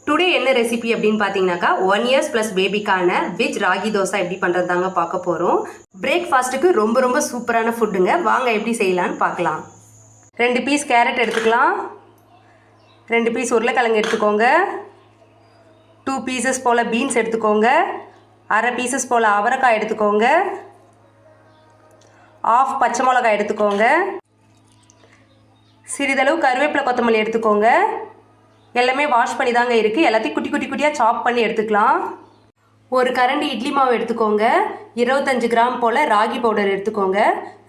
Today என்ன recipe அப்படின்னு பார்த்தீங்கன்னாக்கா 1 இயர்ஸ் ப்ளஸ் பேபிக்கான வெஜ் ராகி தோசை எப்படி பண்ணுறது தாங்க பார்க்க போகிறோம். பிரேக்ஃபாஸ்ட்டுக்கு ரொம்ப சூப்பரான ஃபுட்டுங்க. வாங்க எப்படி செய்யலான்னு பார்க்கலாம். 2 பீஸ் கேரட் எடுத்துக்கலாம், 2 பீஸ் உருளைக்கிழங்கு எடுத்துக்கோங்க, 2 பீசஸ் போல் பீன்ஸ் எடுத்துக்கோங்க, அரை பீசஸ் போல் அவரைக்காய் எடுத்துக்கோங்க, 1/2 பச்சை மிளகாய் எடுத்துக்கோங்க, சிறிதளவு கருவேப்பிலை கொத்தமல்லி எடுத்துக்கோங்க. எல்லாமே வாஷ் பண்ணி தாங்க இருக்குது. எல்லாத்தையும் குட்டியாக சாப் பண்ணி எடுத்துக்கலாம். ஒரு கரண்டி இட்லி மாவு எடுத்துக்கோங்க. 25 கிராம் போல் ராகி பவுடர் எடுத்துக்கோங்க.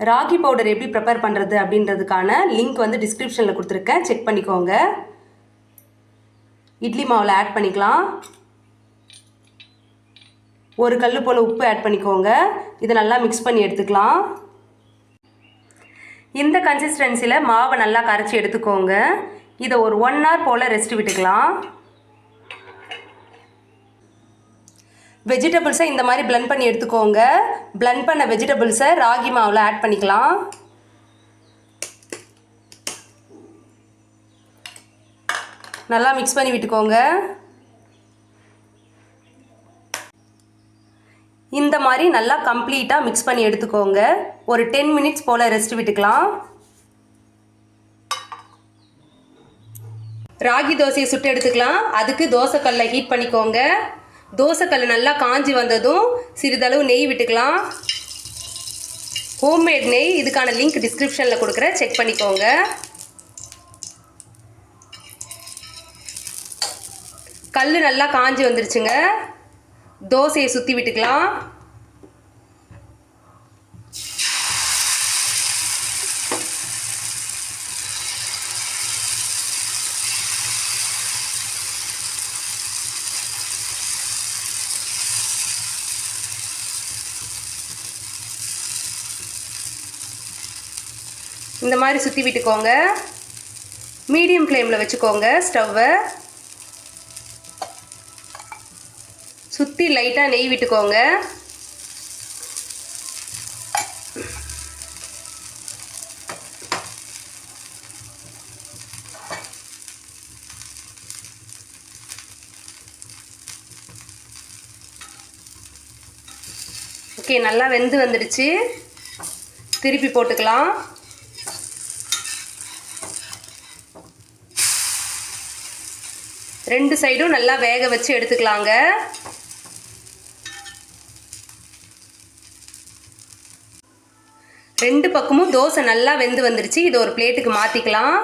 ராகி பவுடர் எப்படி ப்ரிப்பேர் பண்ணுறது அப்படின்றதுக்கான லிங்க் வந்து டிஸ்கிரிப்ஷனில் கொடுத்துருக்கேன், செக் பண்ணிக்கோங்க. இட்லி மாவில் ஆட் பண்ணிக்கலாம். ஒரு கல் போல் உப்பு ஆட் பண்ணிக்கோங்க. இதை நல்லா மிக்ஸ் பண்ணி எடுத்துக்கலாம். இந்த கன்சிஸ்டன்சியில் மாவை நல்லா கரைச்சி எடுத்துக்கோங்க. இதை ஒரு 1 hour போல் ரெஸ்ட் விட்டுக்கலாம். வெஜிடபிள்ஸை இந்த மாதிரி பிளெண்ட் பண்ணி எடுத்துக்கோங்க. பிளெண்ட் பண்ண வெஜிடபிள்ஸை ராகி மாவில் ஆட் பண்ணிக்கலாம். நல்லா மிக்ஸ் பண்ணி விட்டுக்கோங்க. இந்த மாதிரி நல்லா கம்ப்ளீட்டாக மிக்ஸ் பண்ணி எடுத்துக்கோங்க. ஒரு 10 minutes போல் ரெஸ்ட் விட்டுக்கலாம். ராகி தோசையை சுட்டு எடுத்துக்கலாம். அதுக்கு தோசைக்கல்லை ஹீட் பண்ணிக்கோங்க. தோசைக்கல் நல்லா காஞ்சி வந்ததும் சிறிதளவு நெய் விட்டுக்கலாம். ஹோம்மேட் நெய், இதுக்கான லிங்க் டிஸ்கிரிப்ஷனில் கொடுக்குறேன், செக் பண்ணிக்கோங்க. கல் நல்லா காஞ்சி வந்துருச்சுங்க. தோசையை சுற்றி விட்டுக்கலாம். இந்த மாதிரி சுற்றி விட்டுக்கோங்க. மீடியம் ஃப்ளேமில் வச்சுக்கோங்க ஸ்டவ்வை. சுற்றி லைட்டாக நெய் விட்டுக்கோங்க. ஓகே, நல்லா வெந்து வந்துடுச்சு. திருப்பி போட்டுக்கலாம். ரெண்டு சைடும் நல்லா வேக வச்சு எடுத்துக்கலாங்க. ரெண்டு பக்கமும் தோசை நல்லா வெந்து வந்துருச்சு. இதை ஒரு பிளேட்டுக்கு மாற்றிக்கலாம்.